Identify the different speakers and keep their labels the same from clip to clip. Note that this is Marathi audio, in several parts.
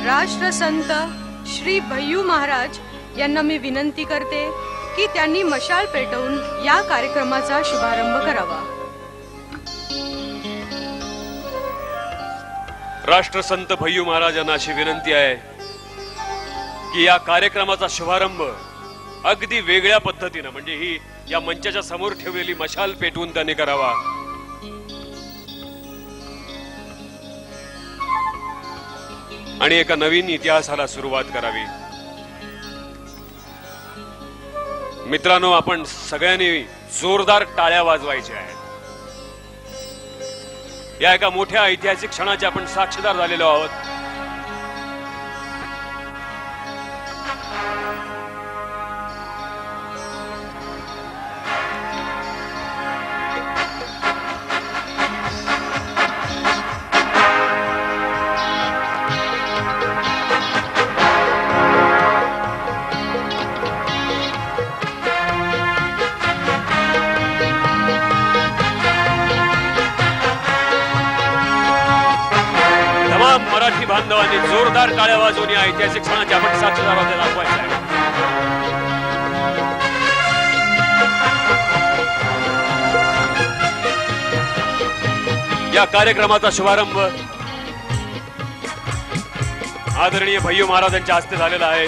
Speaker 1: राष्ट्रसंत श्री भय्यू महाराज यांना मी विनंती करते की त्यांनी मशाल पेटवून या कार्यक्रमाचा शुभारंभ करावा।
Speaker 2: राष्ट्रसंत भय्यू महाराजांना अशी विनंती आहे की या कार्यक्रमाचा शुभारंभ अगदी वेगळ्या पद्धतीने म्हणजे ही या मंचाच्या समोर ठेवलेली मशाल पेटवून त्यांनी करावा। आणि एका नवीन इतिहासाला सुरुवात करावी। मित्रांनो, आपण सगळ्यांनी जोरदार टाळ्या वाजवायच्या आहेत। या एका मोठ्या ऐतिहासिक क्षणाचे आपण साक्षीदार झालेलो आहोत। मराठी बांधवांनी जोरदार टाळ्या वाजवून या ऐतिहासिक क्षणाचे आपण साक्षीदार दाखवायचे आहे। या कार्यक्रमाचा शुभारंभ आदरणीय भय्यू महाराजांच्या हस्ते झालेला आहे।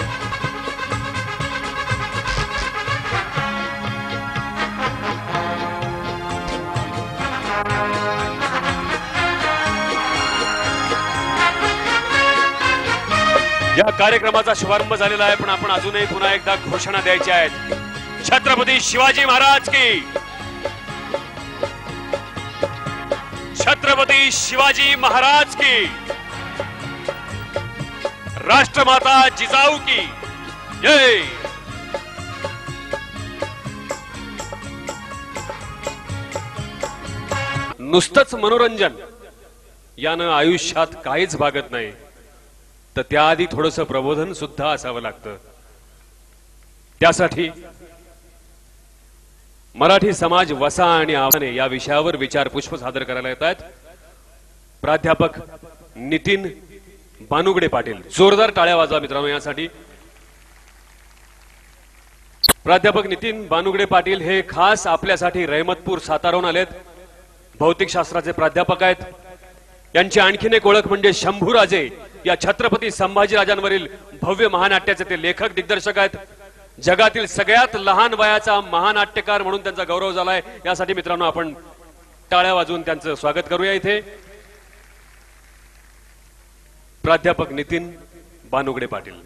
Speaker 2: या कार्यक्रमाचा शुभारंभ झालेला आहे, पण आपण अजूनही पुन्हा एकदा घोषणा द्यायची आहेत। छत्रपती शिवाजी महाराज की, छत्रपती शिवाजी महाराज की, राष्ट्रमाता जिजाऊ की जय। नुसतंच मनोरंजन यानं आयुष्यात काहीच भागत नाही, तर त्याआधी थोडंसं प्रबोधन सुद्धा असावं लागतं। त्यासाठी मराठी समाज वसा आणि आव्हाने या विषयावर विचारपुष्प सादर करायला येत आहेत प्राध्यापक नितीन बानुगडे पाटील। जोरदार टाळ्या वाजवा मित्रांनो यासाठी। प्राध्यापक नितीन बानुगडे पाटील हे खास आपल्यासाठी रहमतपूर साताराहून आलेत। भौतिक शास्त्राचे प्राध्यापक आहेत। यांची आणखीन एक ओळख म्हणजे शंभूराजे या छत्रपती संभाजीराजांवरील भव्य महानाट्याचे ते लेखक दिग्दर्शक आहेत। जगातील सगळ्यात लहान वयाचा महानाट्यकार म्हणून त्यांचा गौरव झालाय। यासाठी मित्रांनो आपण टाळ्या वाजवून त्यांचं स्वागत करूया। इथे प्राध्यापक नितीन बानुगडे पाटील।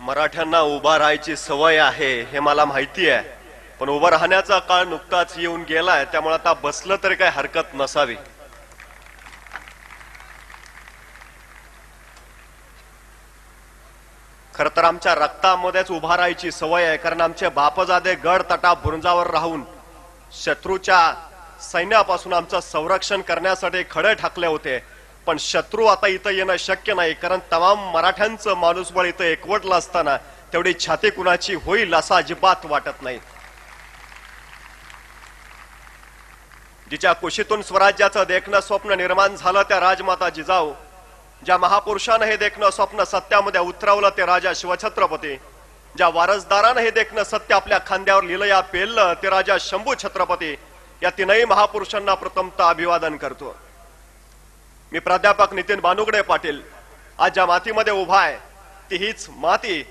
Speaker 3: मराठ्यांना उभा राहायची सवय आहे हे मला माहिती आहे, पण उभा राहण्याचा काळ नुकताच येऊन गेलाय, त्यामुळे आता बसलं तरी काही हरकत नसावी। खर तर आमच्या रक्तामध्येच उभा राहायची सवय आहे, कारण आमचे बापजादे गड तटा बुरुजावर राहून शत्रूच्या सैन्यापासून आमचं संरक्षण करण्यासाठी खडे ठाकले होते। पण शत्रू आता इथं येणं शक्य नाही, कारण तमाम मराठ्यांचं माणूसबळ इथं एकवटलं असताना तेवढी छाती कुणाची होईल असं अजिबात वाटत नाही। जिच्या कुशीतून स्वराज्याचं देखणं स्वप्न निर्माण झालं त्या राजमाता जिजाऊ, ज्या महापुरुषानं हे देखणं स्वप्न सत्यामध्ये उतरवलं ते राजा शिवछत्रपती, ज्या वारसदारानं हे देखणं सत्य आपल्या खांद्यावर लिहिलं पेललं ते राजा शंभू छत्रपती, या तीनही महापुरुषांना प्रथमतः अभिवादन करतो। मी प्राध्यापक नितीन बानुगडे पाटील आज ज्या मातीमध्ये उभा आहे ती हीच माती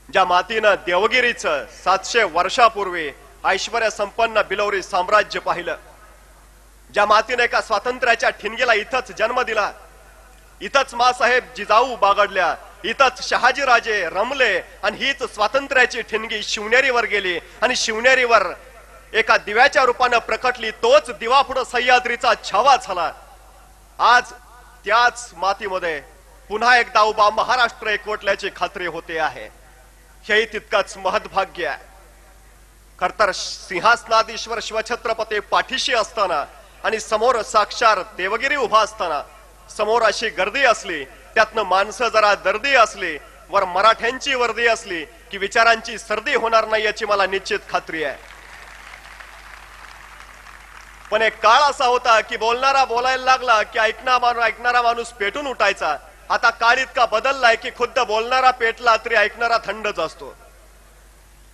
Speaker 3: ज्या मातीनं देवगिरीचं 700 वर्षापूर्वी ऐश्वर्य संपन्न बिलोरी साम्राज्य पाहिलं, ज्या मातीने एका स्वातंत्र्याच्या ठिणगीला इथंच जन्म दिला, इथंच मासाहेब जिजाऊ बागडल्या, इथंच शहाजीराजे रमले आणि हीच स्वातंत्र्याची ठिणगी शिवनेरीवर गेली आणि शिवनेरीवर एका दिव्याच्या रूपानं प्रकटली। तोच दिवा पुढे सह्याद्रीचा छावा झाला। आज त्याच मातीमध्ये पुन्हा एकदा उभा महाराष्ट्र एकवटल्याची खात्री होते आहे, हेही तितकंच महत्भाग्य आहे। खरतर सिंहासनाधीश्वर शिवछत्रपती पाठीशी असताना आणि समोर साक्षात देवगिरी उभा असताना समोर अशी गर्दी असली, त्यातनं माणसं जरा दर्दी असली, वर मराठ्यांची वर्दी असली की विचारांची सर्दी होणार नाही याची मला निश्चित खात्री आहे। पण एक काळ असा होता की बोलणारा बोलायला लागला की ऐकणारा माणूस पेटून उठायचा. आता काळ इतका बदललाय की खुद्द बोलणारा पेटला तरी ऐकणारा थंडच असतो.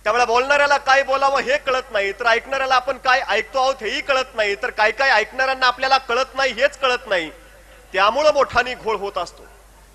Speaker 3: त्यामुळे बोलणाऱ्याला काय बोलावं हे कळत नाही, तर ऐकणाऱ्याला आपण काय ऐकतो आहोत हेही कळत नाही, तर काय काय ऐकणाऱ्यांना आपल्याला कळत नाही हेच कळत नाही. त्यामुळं मोठानी घोळ होत असतो.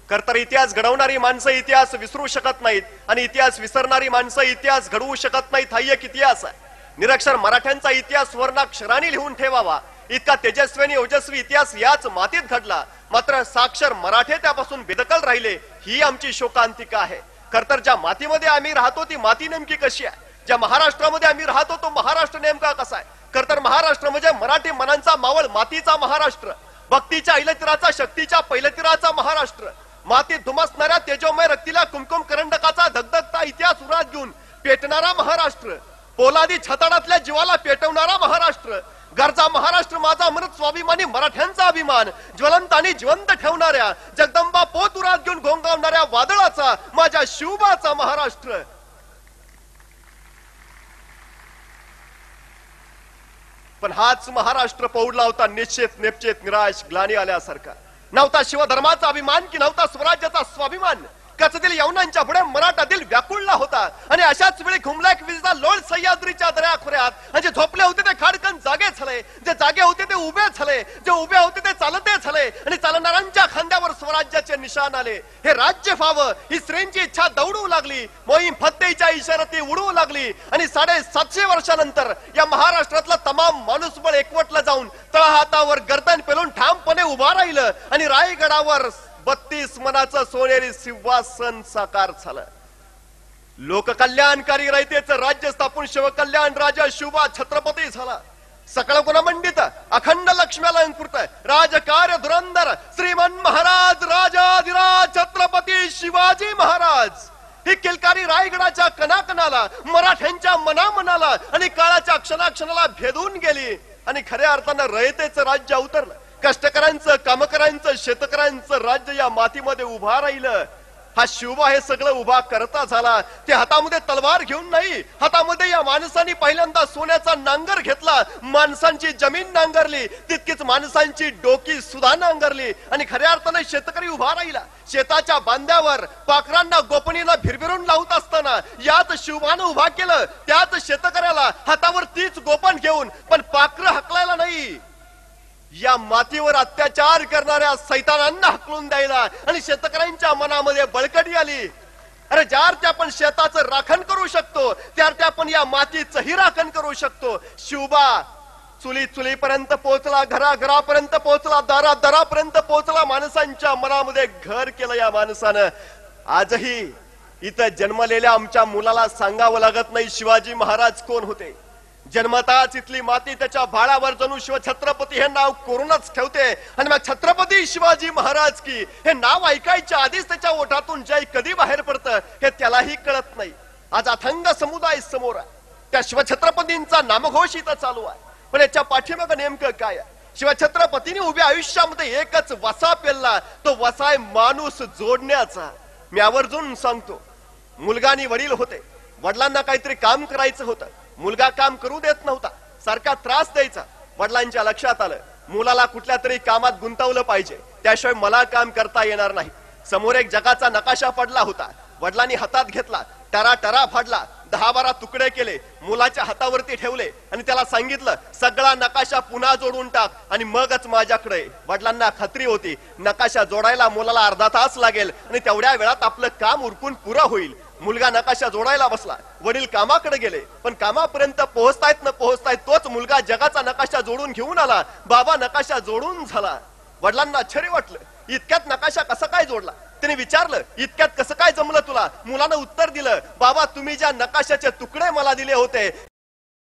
Speaker 3: खरतर इतिहास घडवणारी माणसं इतिहास विसरू शकत नाहीत आणि इतिहास विसरणारी माणसं इतिहास घडवू शकत नाहीत. हा एक इतिहास आहे. निरक्षर मराठ्यांचा इतिहास सुवर्णाक्षरांनी लिहून ठेवावा इतका तेजस्वी आणि ओजस्वी इतिहास याच मातीत घडला. मात्र साक्षर मराठे त्यापासून बेदखल राहिले, ही आमची शोकांतिका आहे. खरतर ज्या मातीमध्ये आम्ही राहतो ती माती नेमकी कशी आहे, ज्या महाराष्ट्रामध्ये आम्ही राहतो तो महाराष्ट्र नेमका कसा आहे. खरतर महाराष्ट्र म्हणजे मराठी मनांचा मावळ मातीचा महाराष्ट्र, भक्तीच्या ऐलतिराचा शक्तीच्या पैलतिराचा महाराष्ट्र, मातीत धुमसणाऱ्या तेजोमय रक्तीला कुमकुम करंडकाचा धगधगता इतिहास उरात घेऊन पेटणारा महाराष्ट्र, पोलादी छताडातल्या जीवाला पेटवणारा महाराष्ट्र, गरजा महाराष्ट्र माझा अमृत स्वाभिमानी मराठ्यांचा अभिमान, ज्वलंत आणि जिवंत ठेवणाऱ्या जगदंबा पोत उरात घेऊन घोंगावणाऱ्या वादळाचा माझ्या शिवबाचा महाराष्ट्र. पण हाच महाराष्ट्र पौडला होता निश्चित निश्चित निराश ग्लानी आल्यासारखा. नव्हता शिवधर्माचा अभिमान की नव्हता स्वराज्याचा स्वाभिमान. कचतील यवनांच्या पुढे मराठा दिल व्याकुळला होता आणि अशाच वेळी घुमला एक विजेचा लोळ सह्याद्रीच्या दऱ्याखोऱ्यात. आणि जे झोपले होते ते खाडकन जागे झाले, जे जागे होते ते उभे झाले, जे उभे होते ते चालते झाले आणि चालणाऱ्यांच्या खांद्यावर स्वराज्याचे निशाण आले. हे राज्य व्हावं ही स्त्रींची इच्छा दौडू लागली, मोहीम फत्तेच्या इशारती उडवू लागली आणि 750 वर्षानंतर या महाराष्ट्रातला तमाम माणूसबळ एकवटलं जाऊन तळहातावर गर्दन पेलून ठामपणे उभा राहिलं आणि रायगडावर 32 मनाचं सोनेरी सिंहासन साकार झालं. लोककल्याणकारी रयतेचं राज्य स्थापून शिवकल्याण राजा शिवबा छत्रपती झाला. सकळ गुणमंडित अखंड लक्ष्म्यालंकृत राजकार्य धुरंधर श्रीमन महाराज राजाधिराज छत्रपती शिवाजी महाराज. ही किलकारी रायगडाच्या कणाकणाला, मराठ्यांच्या मनामनाला आणि काळाच्या क्षणाक्षणाला भेदून गेली आणि खऱ्या अर्थानं रयतेचं राज्य अवतरलं. कष्टकऱ्यांचं, कामकऱ्यांचं, शेतकऱ्यांचं राज्य या मातीमध्ये उभा राहिलं. हा शिवबा हे सगळं उभा करता झाला. ते हातामध्ये तलवार घेऊन नाही, हातामध्ये या माणसांनी पहिल्यांदा सोन्याचा नांगर घेतला. माणसांची जमीन नांगरली, तितकीच माणसांची डोकी सुद्धा नांगरली आणि खऱ्या अर्थाने शेतकरी उभा राहिला. शेताच्या बांध्यावर पाखरांना गोपनीला भिरभिरून लावत असताना याच शिवबानं उभा केलं. त्याच शेतकऱ्याला हातावर तीच गोपन घेऊन पण पाखरं हकलायला नाही, या मातीवर अत्याचार करणाऱ्या सैतानांना हकलून द्यायला आणि शेतकऱ्यांच्या मनामध्ये बळकटी आली. अरे ज्यार्थी आपण शेताचं राखण करू शकतो त्यार्थी आपण या मातीचंही राखण करू शकतो. शिवबा चुलीपर्यंत पोहोचला, घराघरापर्यंत पोहोचला, दारापर्यंत पोहोचला. माणसांच्या मनामध्ये घर केलं या माणसानं. आजही इथं जन्मलेल्या आमच्या मुलाला सांगावं लागत नाही शिवाजी महाराज कोण होते. जन्मताच इथली माती त्याच्या भाळावर जणू शिवछत्रपती हे नाव कोरूनच ठेवते आणि मग छत्रपती शिवाजी महाराज की हे नाव ऐकायच्या आधीच त्याच्या ओठातून जय कधी बाहेर पडतं हे त्यालाही कळत नाही. आज अथंग समुदाय समोर आहे, त्या शिवछत्रपतींचा नामघोष इथं चालू आहे. पण याच्या पाठीमागं नेमकं काय आहे? शिवछत्रपतींनी उभ्या आयुष्यामध्ये एकच वसा पेलला, तो वसा आहे माणूस जोडण्याचा. मी आवर्जून सांगतो, मुलगा आणि वडील होते, वडिलांना काहीतरी काम करायचं होतं, मुलगा काम करू देत नव्हता, सारखा त्रास द्यायचा. वडिलांच्या लक्षात आलं मुलाला कुठल्या तरी कामात गुंतवलं पाहिजे, त्याशिवाय मला काम करता येणार नाही. समोर एक जगाचा नकाशा पडला होता. वडिलांनी हातात घेतला, टरा फाडला, 10-12 तुकडे केले, मुलाच्या हातावरती ठेवले आणि त्याला सांगितलं सगळा नकाशा पुन्हा जोडून टाक आणि मगच माझ्याकडे. वडिलांना खात्री होती नकाशा जोडायला मुलाला अर्धा तास लागेल आणि तेवढ्या वेळात आपलं काम उरकून पुरं होईल. मुलगा नकाशा जोडायला बसला, वडील कामाकडे गेले, पण कामापर्यंत पोहोचतायत न पोहोचतायत तोच मुलगा जगाचा नकाशा जोडून घेऊन आला. बाबा नकाशा जोडून झाला. वडिलांना आश्चर्य वाटलं, इतक्यात नकाशा कसा काय जोडला? त्याने विचारलं इतक्यात कसं काय जमलं तुला? मुलानं उत्तर दिलं, बाबा तुम्ही ज्या नकाशाचे तुकडे मला दिले होते